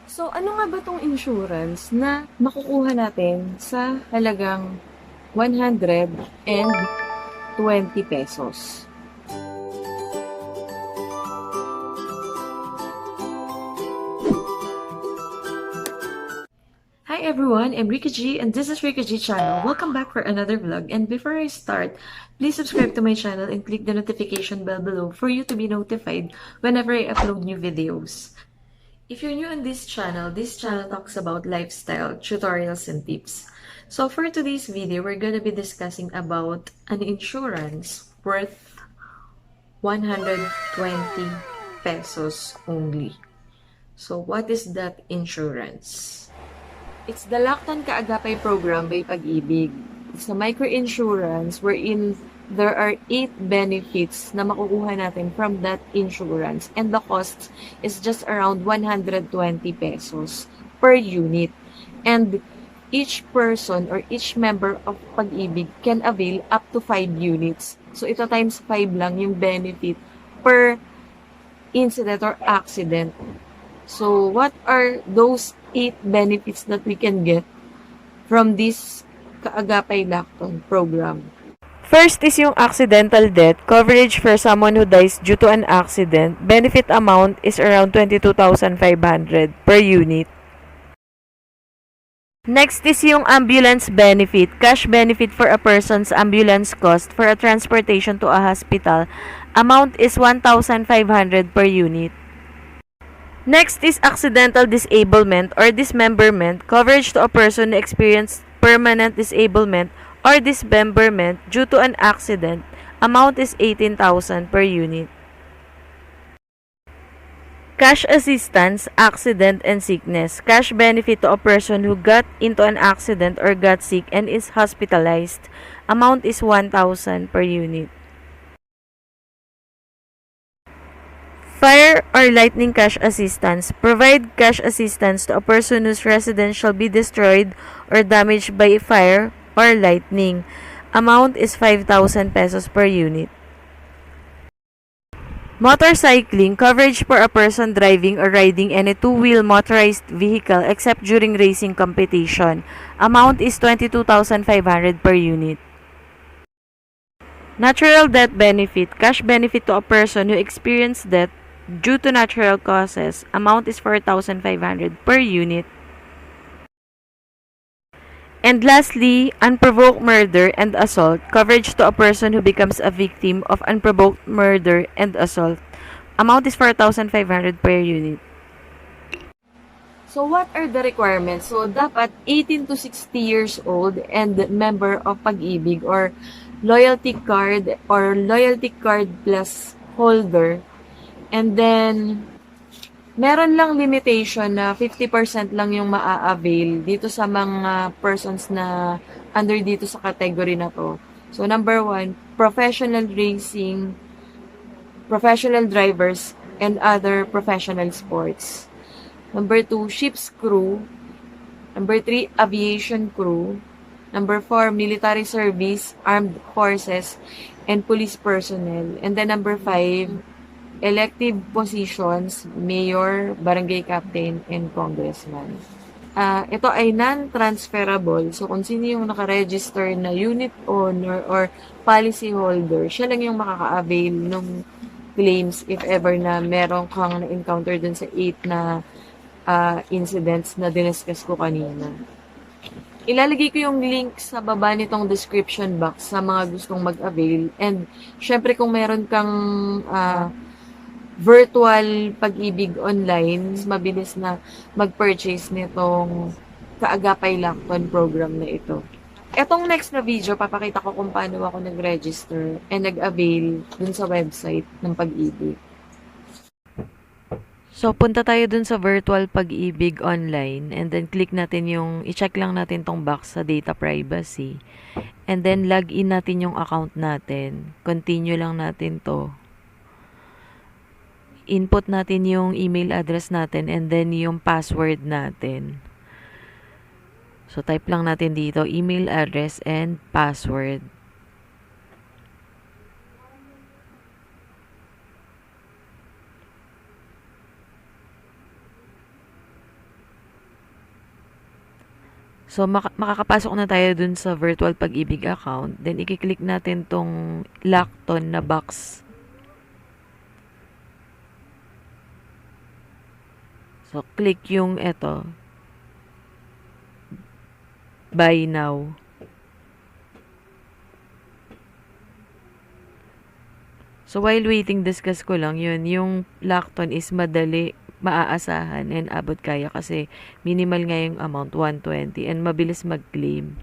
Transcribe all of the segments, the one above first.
So, ano nga ba tong insurance na makukuha natin sa halagang 120 pesos? Hi everyone, I'm Rika G and this is Rika G channel. Welcome back for another vlog. And before I start, please subscribe to my channel and click the notification bell below for you to be notified whenever I upload new videos. If you're new on this channel talks about lifestyle, tutorials, and tips. So for today's video, we're gonna be discussing about an insurance worth 120 pesos only. So what is that insurance? It's the Lockton Kaagapay program by Pag Ibig. It's a micro-insurance wherein there are 8 benefits na makukuha natin from that insurance. And the cost is just around 120 pesos per unit. And each person or each member of Pag Ibig can avail up to 5 units. So ito times 5 lang yung benefit per incident or accident. So, what are those 8 benefits that we can get from this Kaagapay Lockton program? First is yung accidental death, coverage for someone who dies due to an accident. Benefit amount is around 22,500 per unit. Next is yung ambulance benefit, cash benefit for a person's ambulance cost for a transportation to a hospital. Amount is 1,500 per unit. Next is accidental disablement or dismemberment, coverage to a person who experienced permanent disablement or dismemberment due to an accident. Amount is 18,000 per unit. Cash assistance, accident and sickness. Cash benefit to a person who got into an accident or got sick and is hospitalized. Amount is 1,000 per unit. Fire or lightning cash assistance. Provide cash assistance to a person whose residence shall be destroyed or damaged by fire or lightning. Amount is 5,000 pesos per unit. Motorcycling. Coverage for a person driving or riding any two-wheel motorized vehicle except during racing competition. Amount is 22,500 per unit. Natural death benefit. Cash benefit to a person who experienced death due to natural causes. Amount is 4,500 per unit. And lastly, unprovoked murder and assault. Coverage to a person who becomes a victim of unprovoked murder and assault. Amount is 4,500 per unit. So, what are the requirements? So, dapat 18 to 60 years old and member of Pag Ibig or loyalty card plus holder. And then, meron lang limitation na 50% lang yung maa-avail dito sa mga persons na under dito sa category na to. So, number 1, professional racing, professional drivers, and other professional sports. Number 2, ship's crew. Number 3, aviation crew. Number 4, military service, armed forces, and police personnel. And then number 5, elective positions, mayor, barangay captain, and congressman. Ito ay non-transferable. So, kung sino yung nakaregister na unit owner or policy holder, siya lang yung makaka-avail ng claims if ever na meron kang na-encounter dun sa 8 na incidents na diniscuss ko kanina. Ilalagay ko yung link sa baba nitong description box sa mga gustong mag-avail. And, syempre kung meron kang virtual Pag-Ibig online, mabilis na mag-purchase nitong Kaagapay Lockton program na ito. Etong next na video, papakita ko kung paano ako nag-register and nag-avail dun sa website ng Pag-Ibig. So, punta tayo dun sa virtual Pag-Ibig online and then click natin yung, i-check lang natin tong box sa data privacy. And then, log in natin yung account natin. Continue lang natin to. Input natin yung email address natin and then yung password natin. So, type lang natin dito, email address and password. So, makakapasok na tayo dun sa virtual Pag-Ibig account. Then, i-click natin tong Lockton na box. So, click yung eto. Buy now. So, while waiting, discuss ko lang yun. Yung Lockton is madali, maaasahan, and abot kaya kasi minimal nga yung amount, 120, and mabilis mag-claim.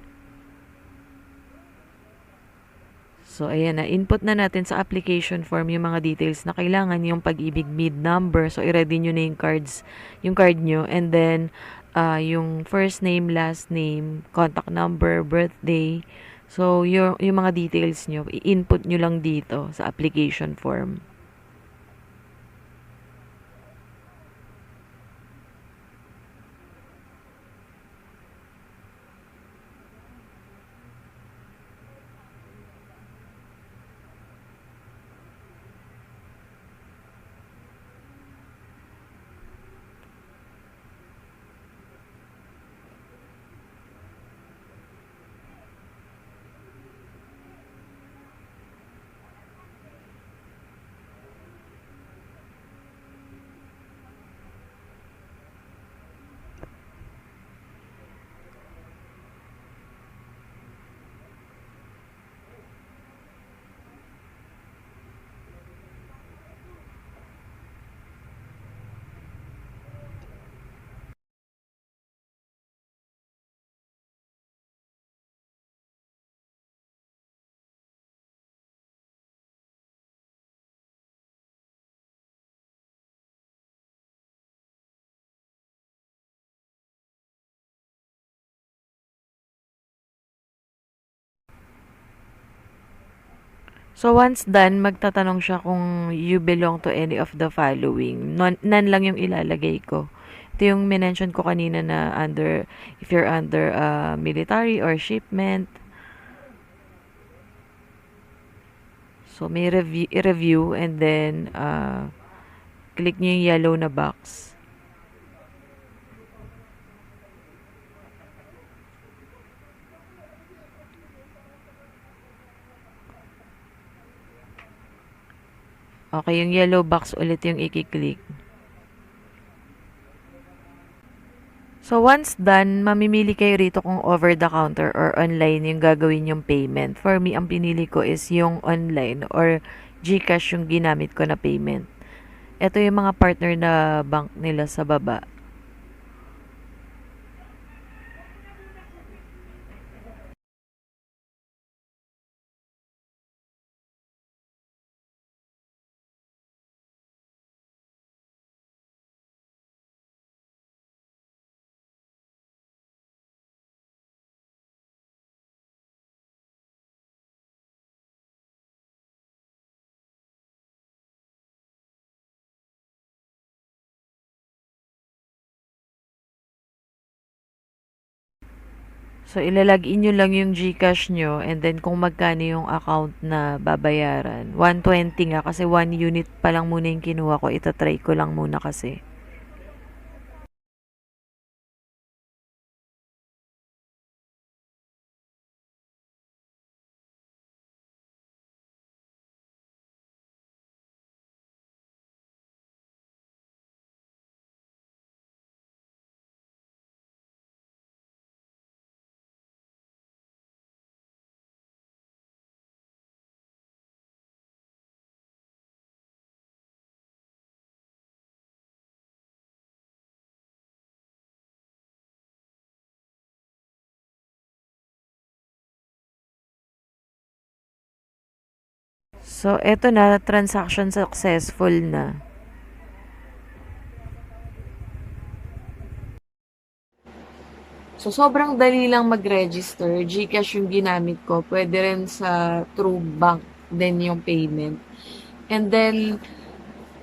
So, ayan na. Input na natin sa application form yung mga details na kailangan, yung Pag-Ibig MID number. So, i-ready nyo na yung card nyo. And then, yung first name, last name, contact number, birthday. So, yung mga details nyo, i-input nyo lang dito sa application form. So, once done, magtatanong siya kung you belong to any of the following. None lang yung ilalagay ko. Ito yung minention ko kanina na if you're under military or shipment. So, may review and then click nyo yung yellow na box. Okay, yung yellow box ulit yung i-click. So, once done, mamimili kayo rito kung over the counter or online yung gagawin yung payment. For me, ang pinili ko is yung online or GCash yung ginamit ko na payment. Ito yung mga partner na bank nila sa baba. So, ilalagin nyo lang yung GCash nyo and then kung magkano yung account na babayaran. 120 nga kasi 1 unit pa lang muna yung kinuha ko. Itatry ko lang muna kasi. So, eto na, transaction successful na. So, sobrang dali lang mag-register. GCash yung ginamit ko. Pwede rin sa True Bank din yung payment. And then,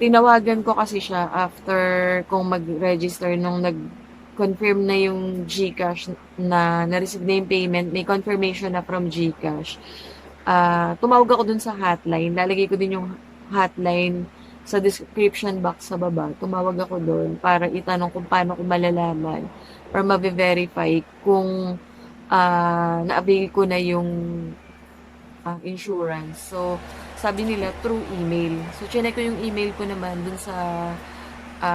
tinawagan ko kasi siya after kung mag-register nung nag-confirm na yung GCash na na-receive na yung payment. May confirmation na from GCash. Tumawag ako dun sa hotline. Lalagay ko din yung hotline sa description box sa baba, tumawag ako doon para itanong kung paano ko malalaman or mabe-verify kung na-avail ko na yung insurance. So, sabi nila through email. So, chinek ko yung email ko naman dun sa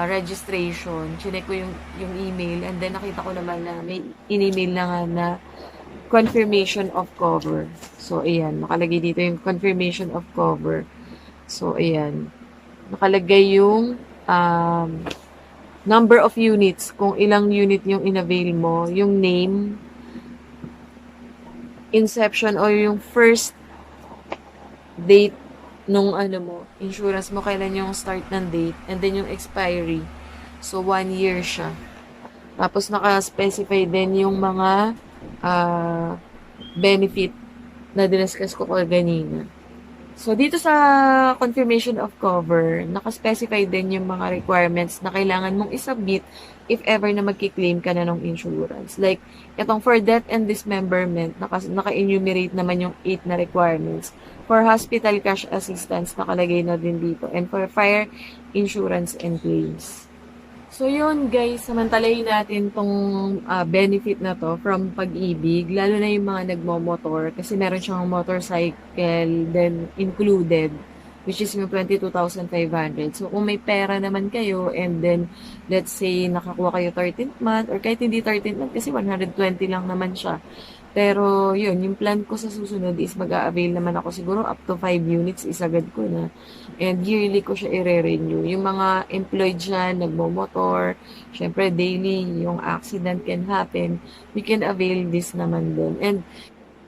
registration. Chinek ko yung email and then nakita ko naman na may in-email na nga na confirmation of cover. So, ayan. Nakalagay dito yung confirmation of cover. So, ayan. Nakalagay yung number of units, kung ilang unit yung in-avail mo, yung name, inception or yung first date nung insurance mo, kailan yung start ng date, and then yung expiry. So, 1 year siya. Tapos, naka-specify din yung mga benefit na diniscuss ko kanina. So, dito sa confirmation of cover, naka-specify din yung mga requirements na kailangan mong isubmit if ever na magki-claim ka na ng insurance. Like, itong for death and dismemberment, naka-enumerate naman yung 8 na requirements. For hospital cash assistance, nakalagay na din dito. And for fire insurance and claims. So, yun guys, samantalayin natin tong benefit na to from Pag Ibig, lalo na yung mga nagmo-motor, kasi meron siyang motorcycle then included, which is yung 22,500. So, kung may pera naman kayo, and then, let's say, nakakuha kayo 13th month, or kahit hindi 13th month, kasi 120 lang naman siya. Pero, yun, yung plan ko sa susunod is mag-a-avail naman ako siguro up to 5 units, isagad ko na. And yearly ko siya i-renew. Yung mga employed dyan, nagmo-motor, syempre daily, yung accident can happen, we can avail this naman din. And,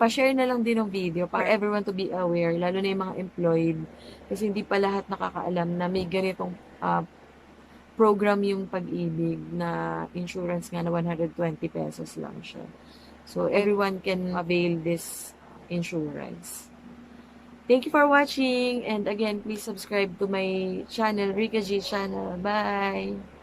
pa-share na lang din ng video para everyone to be aware, lalo na yung mga employed. Kasi hindi pa lahat nakakaalam na may ganitong program yung Pag Ibig na insurance nga na 120 pesos lang siya. So, everyone can avail this insurance. Thank you for watching. And again, please subscribe to my channel, Rika G channel. Bye!